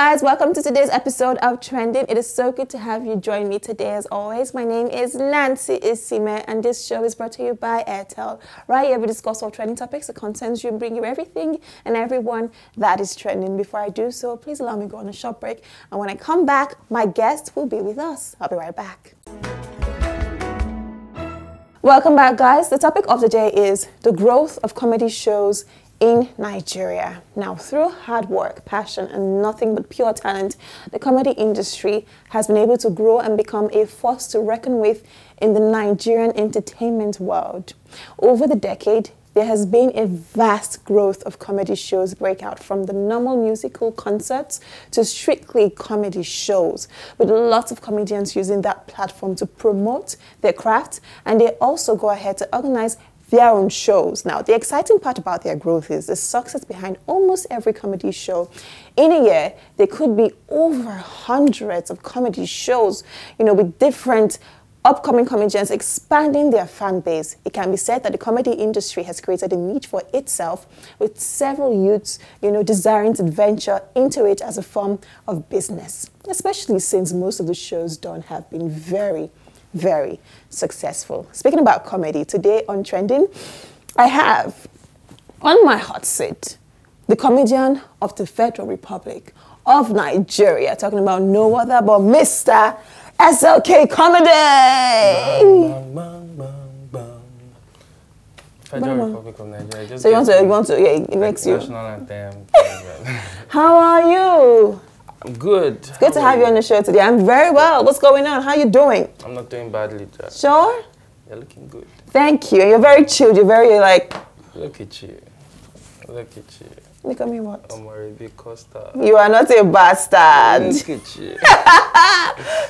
guys, welcome to today's episode of Trending. It is so good to have you join me today as always. My name is Nancy Isime and this show is brought to you by Airtel. Right here we discuss all trending topics, the contents you bring you everything and everyone that is trending. Before I do so, please allow me to go on a short break. And when I come back, my guest will be with us. I'll be right back. Welcome back, guys. The topic of the day is the growth of comedy shows in Nigeria. Now, through hard work, passion, and nothing but pure talent, the comedy industry has been able to grow and become a force to reckon with in the Nigerian entertainment world. Over the decade, there has been a vast growth of comedy shows break out from the normal musical concerts to strictly comedy shows, with lots of comedians using that platform to promote their craft, and they also go ahead to organize their own shows. Now, the exciting part about their growth is the success behind almost every comedy show. In a year, there could be over hundreds of comedy shows, with different upcoming comedians expanding their fan base. It can be said that the comedy industry has created a niche for itself, with several youths, desiring to venture into it as a form of business, especially since most of the shows done have been very successful. Speaking about comedy, today on Trending, I have on my hot seat the comedian of the Federal Republic of Nigeria, talking about no other but Mr. SLK Comedy. Bang, bang, bang, bang. Federal Republic of Nigeria. Just so you want to, yeah, it makes you. National anthem. How are you? I'm good. It's good to have you on the show today. I'm very well. What's going on? How are you doing? I'm not doing badly, Jack. Sure? You're looking good. Thank you. You're very chilled. You're very like... Look at you. Look at you. Look at me what? I'm a big Costa. You are not a bastard. Look at you.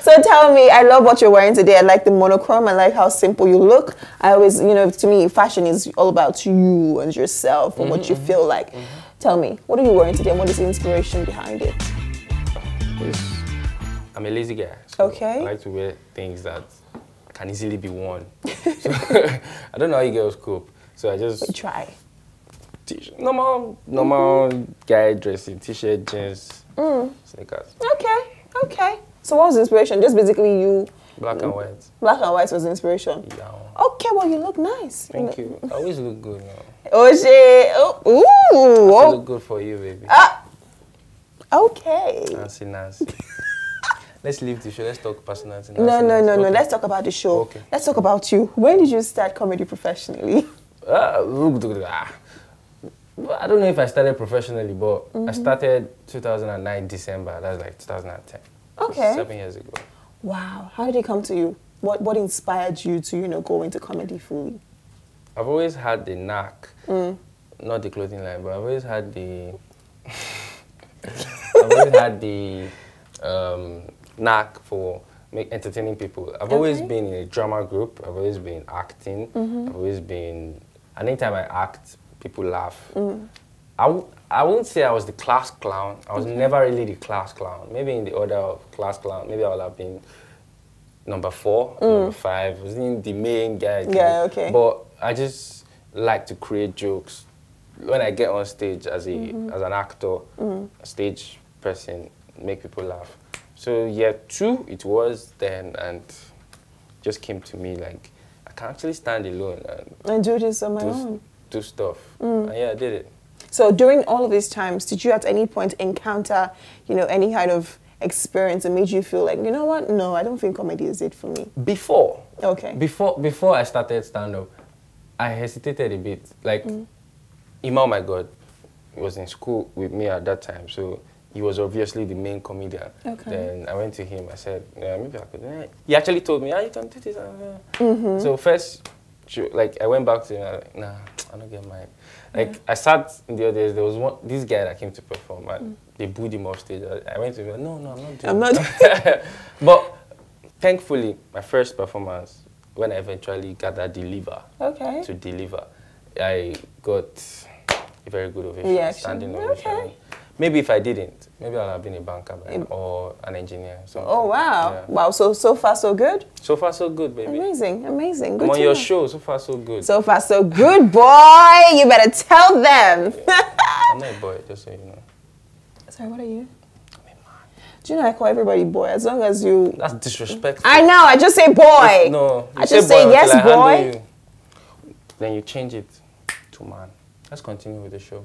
So tell me, I love what you're wearing today. I like the monochrome. I like how simple you look. I always, to me, fashion is all about you and yourself and what you feel like. Tell me, what are you wearing today and what is the inspiration behind it? I'm a lazy guy. So okay. I like to wear things that can easily be worn. So I don't know how you girls cope. So I just... We try. Normal guy dressing, t-shirt, jeans, sneakers. Okay. So what was the inspiration? Just basically you... Black and white. Black and white was the inspiration? Yeah. Okay, well, you look nice. Thank you. I always look good now. Oh, shit. Ooh. I look good for you, baby. Okay. Nancy. Let's leave the show. Let's talk personality. No. Okay. Let's talk about the show. Okay. Let's talk about you. When did you start comedy professionally? I don't know if I started professionally, but I started 2009 December. That's like 2010. Okay. 7 years ago. Wow. How did it come to you? What inspired you to, go into comedy fully? I've always had the knack, not the clothing line, but I've always had the... I've always had the knack for entertaining people. I've always been in a drama group. I've always been acting. I've always been... Anytime I act, people laugh. I wouldn't say I was the class clown. I was never really the class clown. Maybe in the order of class clown, maybe I would have been number 4, number 5. I wasn't the main guy. Yeah, okay. But I just like to create jokes. When I get on stage as an actor, a stage person, make people laugh. So year 2 it was then, and just came to me like, I can actually stand alone and do this on my own. Do stuff. And yeah, I did it. So during all of these times, did you at any point encounter, any kind of experience that made you feel like, you know what? No, I don't think comedy is it for me. Before. Okay. Before I started stand-up, I hesitated a bit. Like, Ima, my God, was in school with me at that time, so he was obviously the main comedian. Okay. Then I went to him, I said, yeah, maybe I could. He actually told me, you can do this. So first, like, I went back to him, I was like, nah, I don't get mine. Like, I sat in the other days, there was this guy that came to perform, and they booed him off stage. I went to him, no, I'm not doing it. I'm not. But thankfully, my first performance, when I eventually got that to deliver, I got a very good ovation, standing ovation. Okay. Maybe if I didn't, maybe I'd have been a banker or an engineer. Oh, wow. Yeah. Wow, so far so good? So far so good, baby. Amazing. Good I'm on your show, so far so good. So far so good, boy. You better tell them. I'm not a boy, just so you know. Sorry, what are you? I'm a man. Do you know I call everybody boy? As long as you... That's disrespectful. I know, I just say boy. No. I just say yes, boy. Then you change it to man. Let's continue with the show.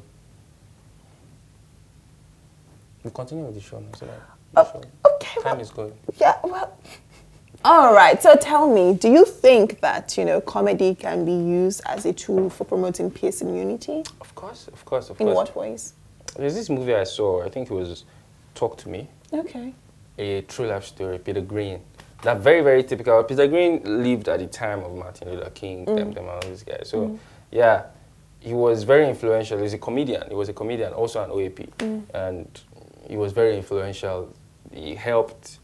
We continue with the show now. So okay. Time is good. Yeah, well... All right, so tell me, do you think that, you know, comedy can be used as a tool for promoting peace and unity? Of course. In what ways? There's this movie I saw, I think it was Talk to Me. Okay. A true life story, Peter Green. That very, very typical. Peter Green lived at the time of Martin Luther King, them and all these guys. So, yeah, he was very influential. He's a comedian. He was a comedian, also an OAP. And he was very influential. He helped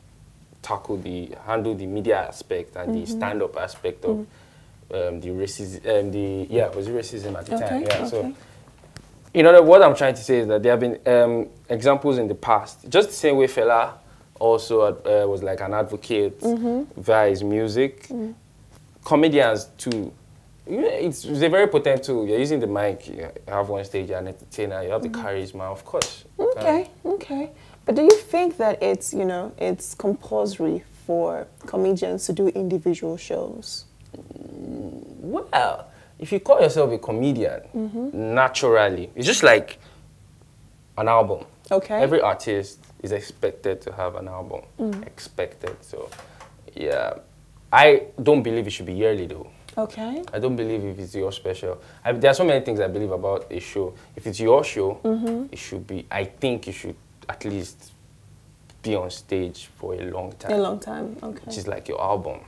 handle the media aspect and the stand-up aspect of the racism, was it racism at the time? Yeah, so, you know, what I'm trying to say is that there have been examples in the past, just the same way Fela also was like an advocate via his music. Comedians too, it's a very potent tool. You're using the mic, you have one stage, you're an entertainer, you have the charisma, of course. Okay. But do you think that it's, you know, it's compulsory for comedians to do individual shows? Well, if you call yourself a comedian, naturally, it's just like an album. Okay. Every artist is expected to have an album. Expected. So, yeah. I don't believe it should be yearly, though. Okay. I don't believe if it's your special. There are so many things I believe about a show. If it's your show, it should be, I think you should at least be on stage for a long time. A long time, okay. Which is like your album.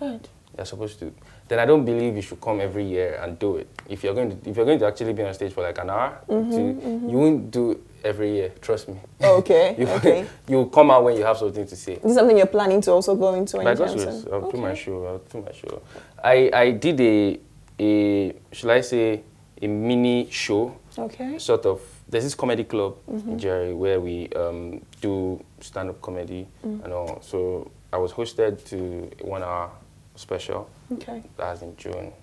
Right. You're supposed to. Then I don't believe you should come every year and do it. If you're going to actually be on stage for like an hour, you won't do it every year. Trust me. Okay. You'll come out when you have something to say. This is something you're planning to also go into By God's grace, I'll do my show. I did a shall I say a mini show. Okay. Sort of. There's this comedy club in Jerry where we do stand-up comedy and all. So I was hosted to 1 hour special. Okay. That's in June.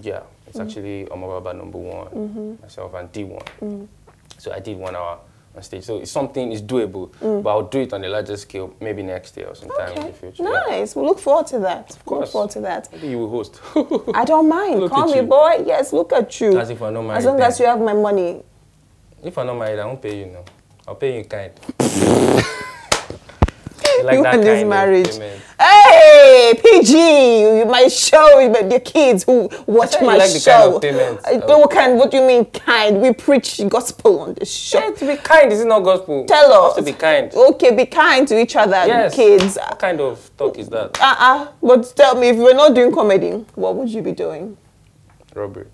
Yeah, it's actually Omababa #1, myself and D1. So I did 1 hour on stage. So it's something, it's doable, but I'll do it on a larger scale, maybe next year or sometime in the future. Nice. Yeah. We'll look forward to that. Of course. Look forward to that. Maybe you will host. I don't mind. Call me, boy. Yes, look at you. As if I'm not married. As long as you have my money. If I'm not married, I won't pay you now. I'll pay you in kind. Like you that and this marriage. Hey, PG, you might show the kids who watch my like show. The kind of what do you mean kind? We preach gospel on this show. Yeah, to be kind is not gospel. Tell us. To be kind. Okay, be kind to each other, yes. Kids. What kind of talk is that? But tell me, if we're not doing comedy, what would you be doing? Robbery.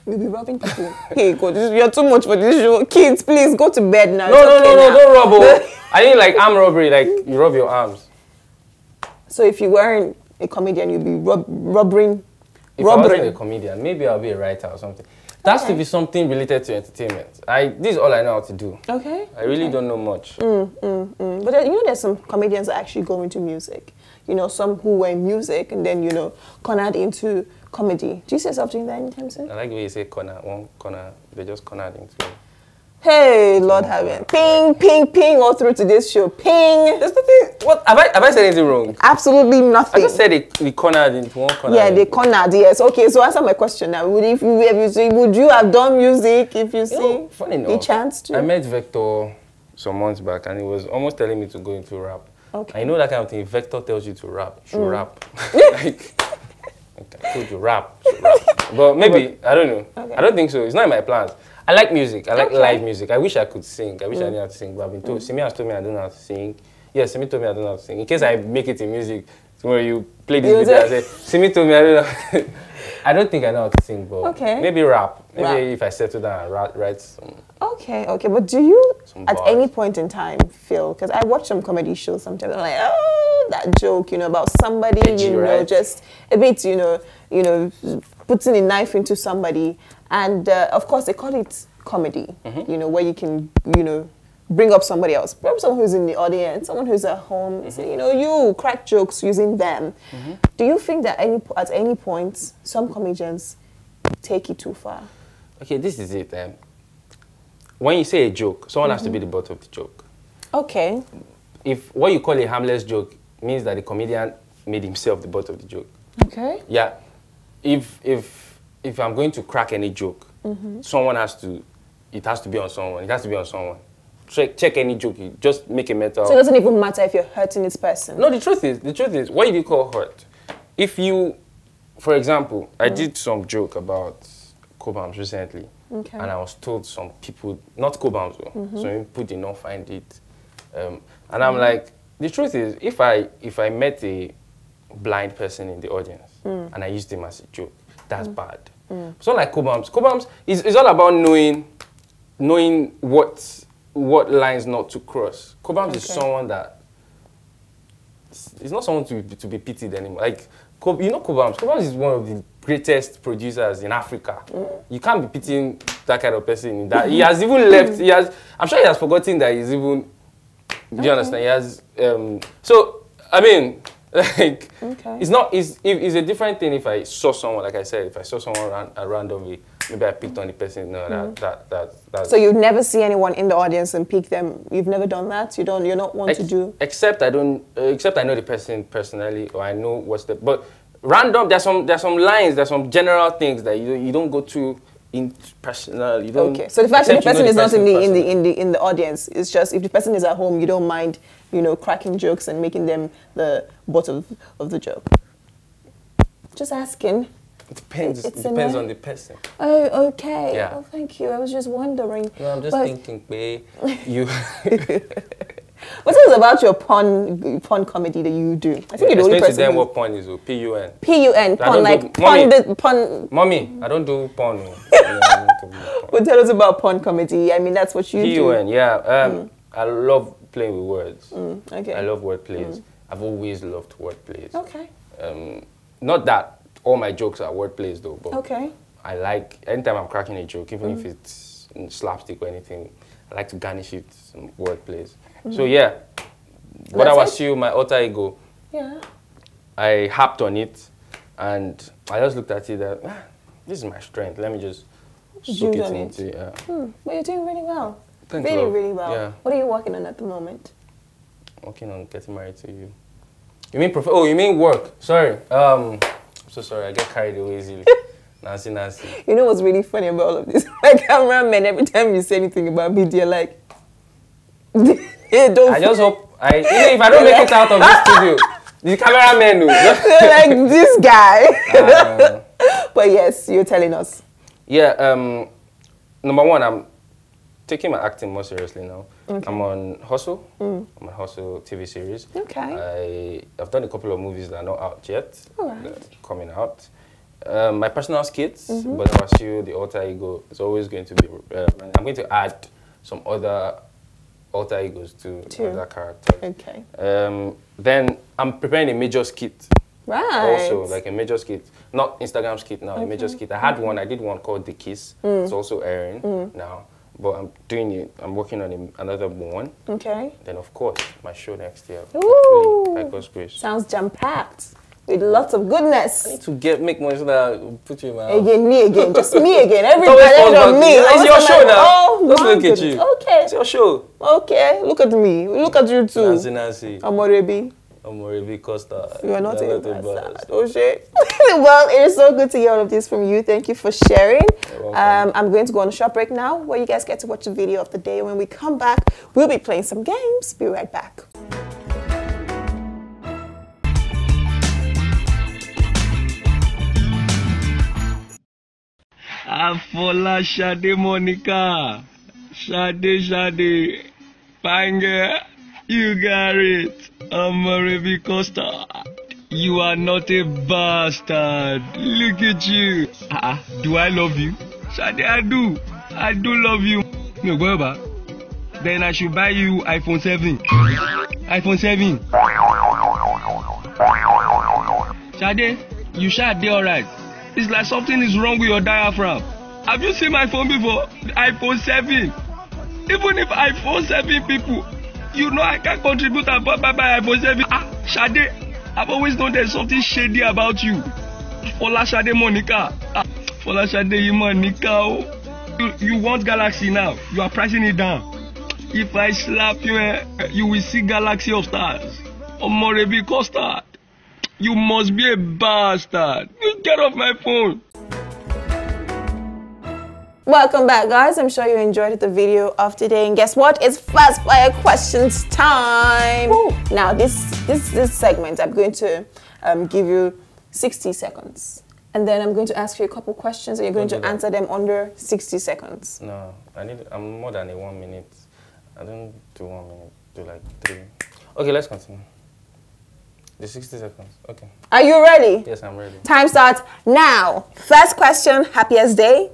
You'll be robbing people. Hey, God, you're too much for this show. Kids, please go to bed now. No, don't rob. I mean, like arm robbery, like you rob your arms. So if you weren't a comedian, you'd be robbing. If I wasn't a comedian, maybe I'll be a writer or something. That has to be something related to entertainment. This is all I know how to do. Okay. I really don't know much. But you know, there's some comedians that actually go into music. You know, some who were in music and then, you know, cornered into comedy. Do you see yourself doing that anytime soon? I like the way you say corner. One corner, they just cornered into it. Hey, Lord have it. Ping, ping, ping all through to this show. Ping. There's nothing. What have I said anything wrong? Absolutely nothing. I just said they cornered into one corner. Yeah, they cornered. Yes. Okay. So answer my question now. Would you have done music if you see funny enough, the chance to? I met Vector some months back, and he was almost telling me to go into rap. Okay. I know that kind of thing. Vector tells you to rap, you should rap. Like, I told you rap, but maybe I don't know. Okay. I don't think so. It's not in my plans. I like music. I like live music. I wish I could sing. I wish I knew how to sing, but I've been told. Simi has told me I don't know how to sing. Yeah, Simi told me I don't know how to sing. In case I make it in music, tomorrow you play this video, I say, Simi told me I don't know. I don't think I know how to sing, but maybe rap. Maybe if I settle down and write some. Okay. But do you, at any point in time, feel, because I watch some comedy shows sometimes, I'm like, oh, that joke, you know, about somebody, edgy, you know, just a bit, you know, putting a knife into somebody. And, of course, they call it comedy, you know, where you can, you know, bring up somebody else. Perhaps someone who's in the audience, someone who's at home, say, you know, you crack jokes using them. Do you think that at any point, some comedians take it too far? Okay, this is it. When you say a joke, someone has to be the butt of the joke. Okay. if what you call a harmless joke means that the comedian made himself the butt of the joke. Okay. Yeah. If I'm going to crack any joke, someone has to, it has to be on someone. It has to be on someone. Check any joke, you just make a metal. So it doesn't even matter if you're hurting this person. No, the truth is, what do you call hurt? If you, for example, I did some joke about Cobams recently, and I was told some people, not Cobams, some people did not find it, and I'm like, the truth is, if I met a blind person in the audience and I used him as a joke, that's bad. It's not like Cobams. Cobams is all about knowing what lines not to cross. Cobams is someone that is not someone to be pitied anymore. Like, you know Cobams. Cobams is one of the greatest producers in Africa. You can't be pitying that kind of person. That he has even left. I'm sure he has forgotten that he's even. Do you understand? He has. So I mean, like, it's a different thing if I saw someone. Like I said, if I saw someone randomly. Maybe I picked on the person. No, that's. So you never see anyone in the audience and pick them. You've never done that. You're not one to do. Except I don't. Except I know the person personally, or I know what's the. But random. There's some lines. There's some general things that you don't go through in personal. You don't. Okay. So the fact that the person is not in the audience, it's just if the person is at home, you don't mind, cracking jokes and making them the butt of the joke. Just asking. It depends. It depends on the person. Oh, okay. Yeah. Oh, thank you. I was just wondering. No, I'm just thinking, babe, you. What is about your pun comedy that you do? I think you're the only person. Explain to them what pun is. P-U-N. P-U-N. Pun, like pun. Mommy, I don't do pun. Well, tell us about pun comedy. I mean, that's what you do. P-U-N. Yeah. I love playing with words. Okay. I love word plays. I've always loved word plays. Okay. Not that all my jokes are word plays though, but I like, anytime I'm cracking a joke, even if it's in slapstick or anything, I like to garnish it with some word plays. So yeah, what I was you, my alter ego, I harped on it and I just looked at it that, this is my strength, let me just soak it into it. But you're doing really well. Thanks, really well. Yeah. What are you working on at the moment? Working on getting married to you. You mean you mean work? Sorry. So sorry, I get carried away easily. Nancy. You know what's really funny about all of this? My cameraman, every time you say anything about me, they're like, I just hope, even if I don't make it out of this studio, the cameraman they're like, this guy. But yes, you're telling us. Yeah, number one, I'm taking my acting more seriously now. I'm on Hustle. I'm on Hustle TV series. Okay. I've done a couple of movies that are not out yet. All right. Coming out. My personal skits, but I was you, the alter ego, is always going to be. I'm going to add some other alter egos to other characters. Okay. Then I'm preparing a major skit. Right. Also, like a major skit, not Instagram skit now, a major skit. I did one called The Kiss. It's also airing now. But I'm doing it. I'm working on another one. Okay. Then of course my show next year. Ooh. By God's grace. Sounds jam-packed with lots of goodness. I need to make money so that I'll put you in my house. Again, me again, just me again. Everybody on me. It's your show now. Oh, let's look at you. Okay. It's your show. Okay. Look at me. Look at you too. Nancy. Amorebi Costa. You are not a bastard. Oh shit. Well, it is so good to hear all of this from you. Thank you for sharing. I'm going to go on a short break now where you guys get to watch the video of the day. When we come back, we'll be playing some games. Be right back. Afola Shade Monica. Shade. Banger. You got it. Amorebi Costa. You are not a bastard. Look at you. Do I love you? Shade, I do. I do love you. No, go over. Then I should buy you iPhone 7. iPhone 7. Shade, you Shade alright. It's like something is wrong with your diaphragm. Have you seen my phone before? The iPhone 7. Even if iPhone 7 people, you know I can contribute and buy iPhone 7. Shade, I've always known there's something shady about you. Fola Shade Monica. Fola Shade Monica. You want Galaxy now. You are pricing it down. If I slap you, you will see galaxy of stars. Omorebi Custard. You must be a bastard. Get off my phone. Welcome back, guys. I'm sure you enjoyed the video of today. And guess what? It's fast fire questions time. Woo. Now, this segment, I'm going to give you 60 seconds. And then I'm going to ask you a couple questions and you're going to answer them under 60 seconds. No, I'm more than a 1 minute. I don't do 1 minute, do like 3. Okay, let's continue. The 60 seconds, okay. Are you ready? Yes, I'm ready. Time starts now. First question, happiest day?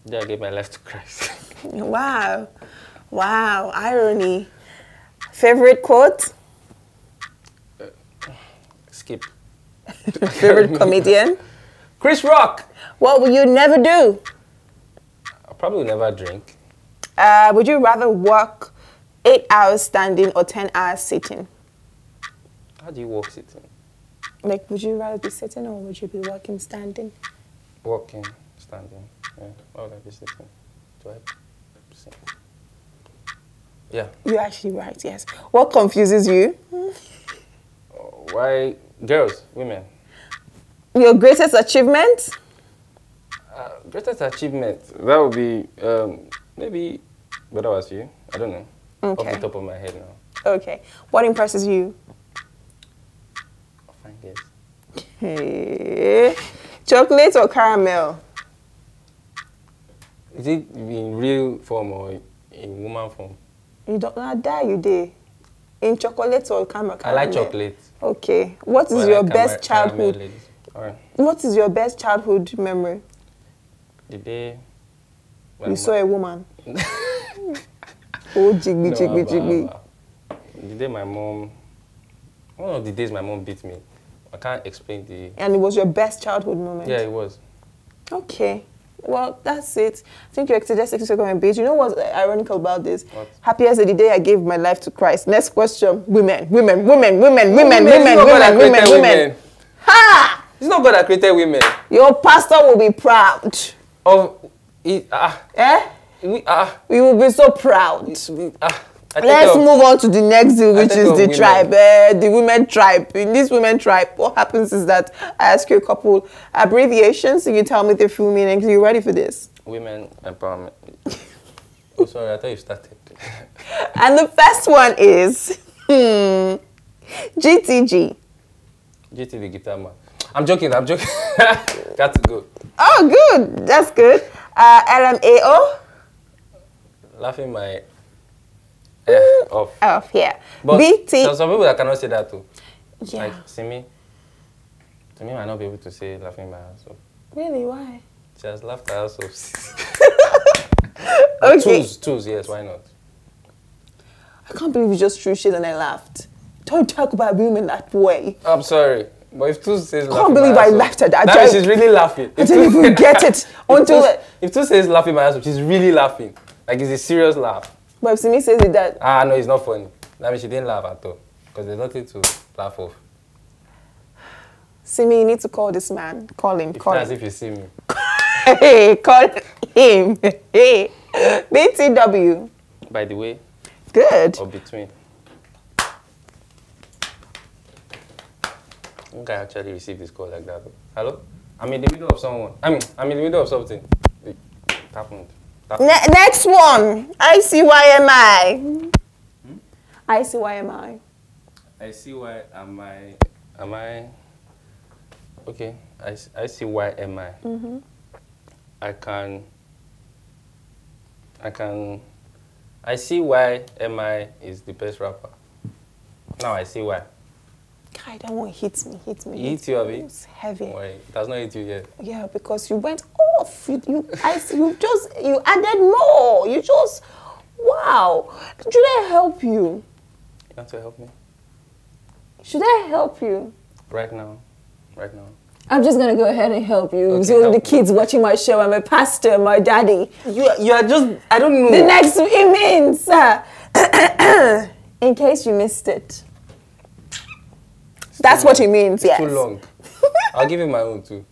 Yeah, I gave my life to Christ. Wow. Wow, irony. Favorite quote? Skip. Favorite comedian? Chris Rock. What will you never do? I probably never drink. Would you rather work 8 hours standing or 10 hours sitting? How do you walk sitting? Like, would you rather be sitting or would you be working standing? Walking, standing. Yeah. Why would I be sitting? Do I sit? Yeah. You're actually right, yes. What confuses you? Why girls, women? Your greatest achievement? Greatest achievement, that would be maybe, what was you? I don't know. Okay. Off the top of my head now. Okay. What impresses you? Fine, guess. Okay. Chocolate or caramel? Is it in real form or in woman form? You don't not die, you did. In chocolate or caramel? I like chocolate. Okay. What is your best childhood? Alright. What is your best childhood memory? The day you saw a woman. Oh, jigby, jigby, jigby. The day my mom, one of the days my mom beat me. I can't explain the... And it was your best childhood moment? Yeah, it was. Okay. Well, that's it. I think you exceeded 60 seconds on page. You know what's ironical about this? What? Happiest the day I gave my life to Christ. Next question. Women. Ha! It's not God that created women. Your pastor will be proud. Of... Eh? We will be so proud. Let's move on to the next deal, which is the tribe, the women tribe. In this women tribe, what happens is that I ask you a couple abbreviations, and you tell me the full meanings. Are you ready for this? Women empowerment. Oh, sorry, I thought you started. And the first one is GTG. GTV guitar man. I'm joking. Got to go. Oh, good. That's good. LMAO. Laughing my off. Off, yeah. But BT. there's some people that cannot say that too. Yeah. Like, see me. To me, I might not be able to say laughing my ass off. Really? Why? She has laughed her ass off. Okay. Tools, yes, why not? I can't believe you just threw shit and I laughed. Don't talk about women that way. I'm sorry. But if Tools says I can't believe I laughed at that. That means she's really laughing. I didn't even get it until... If Tools says laughing my ass off, she's really laughing. Like, it's a serious laugh. But if Simi says it that... No, it's not funny. That means she didn't laugh at all. Because there's nothing to laugh off. Simi, you need to call this man. Call him. It's call not him. as if you see me. Hey, call him. Hey. BTW. By the way. Good. Or between. I think I actually received this call like that. Hello? I'm in the middle of someone. I'm in the middle of something. It happened. Next one. ICYMI. ICYMI. I see why am I okay. I see why am I. I see why MI is the best rapper. Now I see why. God, that one hits me. It hits you, Abby? It's heavy. Why? It does not hit you yet. Yeah, because you went off. You added more. You just, wow. Should I help you? You want to help me? Should I help you? Right now. I'm just gonna go ahead and help you. Okay, So the kids watching my show, I'm a pastor, my daddy. You are just, I don't know. The next it means, in case you missed it. That's what it means, yes. Too long. I'll give you my own too.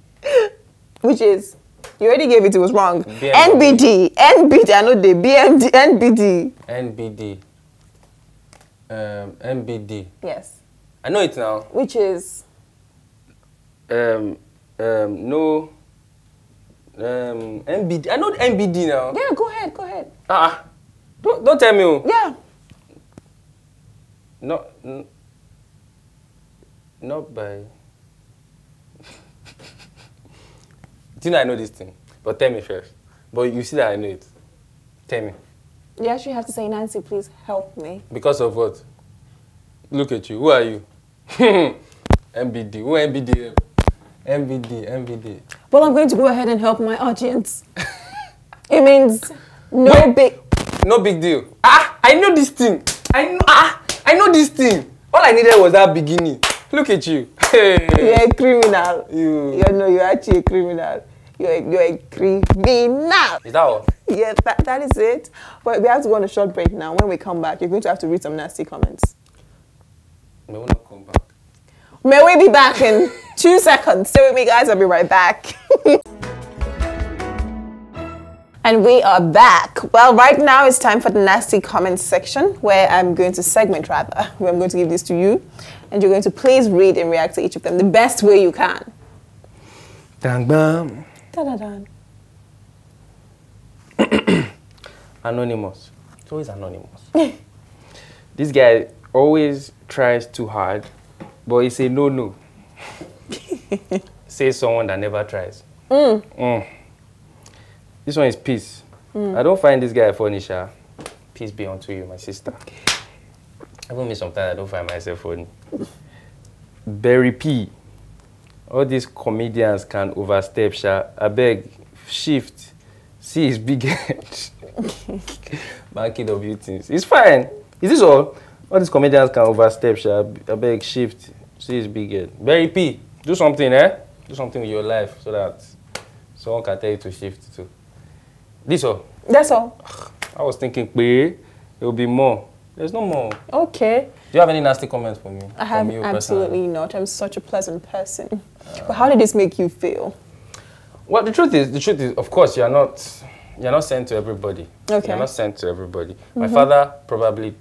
Which is? You already gave it. It was wrong. BMW. NBD. NBD. I know the BMD. NBD. NBD. NBD. Yes. I know it now. Which is? No. NBD. I know the NBD now. Yeah, go ahead. Go ahead. Don't tell me. Yeah. Not by. Do you know I know this thing? But tell me first. But you see that I know it. Tell me. You actually have to say, Nancy, please help me. Because of what? Look at you. Who are you? MBD. Who MBD? MBD. Well, I'm going to go ahead and help my audience. It means no big deal. I know this thing. I know this thing. All I needed was that beginning. Look at you. Hey. You're a criminal. You're actually a criminal. You're a criminal. Is that all? Yeah, that is it. But we have to go on a short break now. When we come back, you're going to have to read some nasty comments. May we not come back? May we be back in 2 seconds. Stay with me, guys. I'll be right back. And we are back. Well, right now it's time for the nasty comments section, where I'm going to segment, rather, where I'm going to give this to you. And you're going to please read and react to each of them the best way you can. Dang bam. Da-da-da. Anonymous. It's always anonymous. This guy always tries too hard, but he say no. Say someone that never tries. This one is peace. I don't find this guy funny, Sha. Peace be unto you, my sister. Even me sometimes I don't find myself funny. Berry P. All these comedians can overstep, Sha. I beg, shift. See his big head. Market of you things. It's fine. Is this all? All these comedians can overstep, Sha. I beg, shift. See his big head. Berry P. Do something, Do something with your life so that someone can tell you to shift too. This all? That's all. I was thinking, there will be more. There's no more. Okay. Do you have any nasty comments for me? I have absolutely not. I'm such a pleasant person. But how did this make you feel? Well, the truth is, of course, you're not sent to everybody. Okay. You're not sent to everybody. My father probably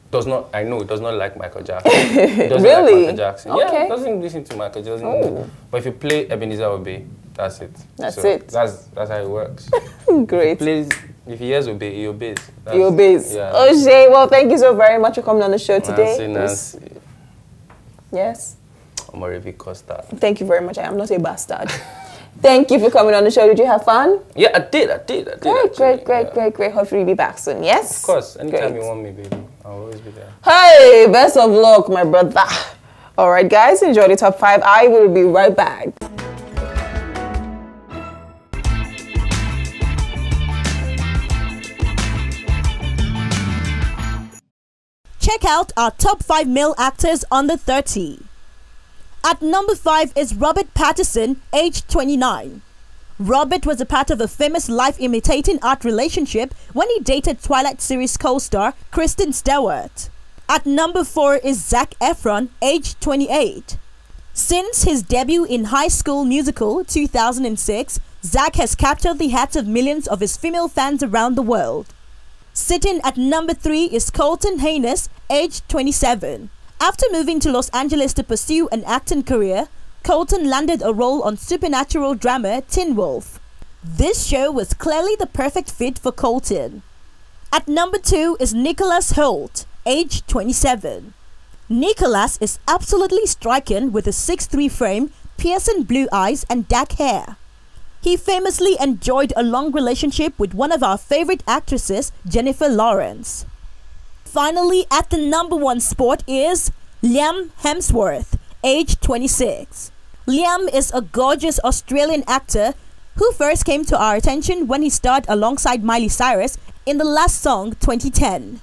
does not like Michael Jackson. He doesn't Really? like Michael Jackson. Okay. Yeah, doesn't listen to Michael Jackson. But if you play Ebenezer Obey, that's it. That's it. That's how it works. Great. If he hears Obey, he obeys. He obeys. Yeah. Oje, well, thank you so very much for coming on the show today. Nancy. Yes. I'm a Revi Costa. Thank you very much. I am not a bastard. Thank you for coming on the show. Did you have fun? Yeah, I did. Great. Hopefully you'll be back soon. Yes? Of course. Anytime you want me, baby, I'll always be there. Hey, best of luck, my brother. All right, guys, enjoy the top 5. I will be right back. Check out our top 5 male actors under 30. At number 5 is Robert Pattinson, aged 29. Robert was a part of a famous life-imitating art relationship when he dated Twilight series co-star Kristen Stewart. At number 4 is Zac Efron, aged 28. Since his debut in High School Musical 2006, Zac has captured the hearts of millions of his female fans around the world. Sitting at number 3 is Colton Haynes, aged 27. After moving to Los Angeles to pursue an acting career, Colton landed a role on supernatural drama Teen Wolf. This show was clearly the perfect fit for Colton. At number 2 is Nicholas Hoult, aged 27. Nicholas is absolutely striking with a 6'3" frame, piercing blue eyes and dark hair. He famously enjoyed a long relationship with one of our favorite actresses, Jennifer Lawrence. Finally, at the number 1 spot is Liam Hemsworth, aged 26. Liam is a gorgeous Australian actor who first came to our attention when he starred alongside Miley Cyrus in The Last Song 2010.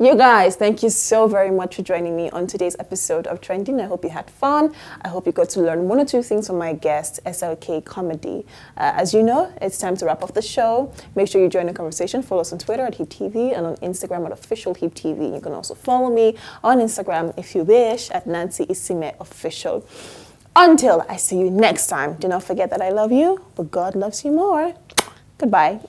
You guys, thank you so very much for joining me on today's episode of Trending. I hope you had fun. I hope you got to learn 1 or 2 things from my guest, SLK Comedy. As you know, it's time to wrap up the show. Make sure you join the conversation. Follow us on Twitter at HipTv and on Instagram at official HipTv. You can also follow me on Instagram if you wish at Nancy Isime Official. Until I see you next time, do not forget that I love you, but God loves you more. Goodbye.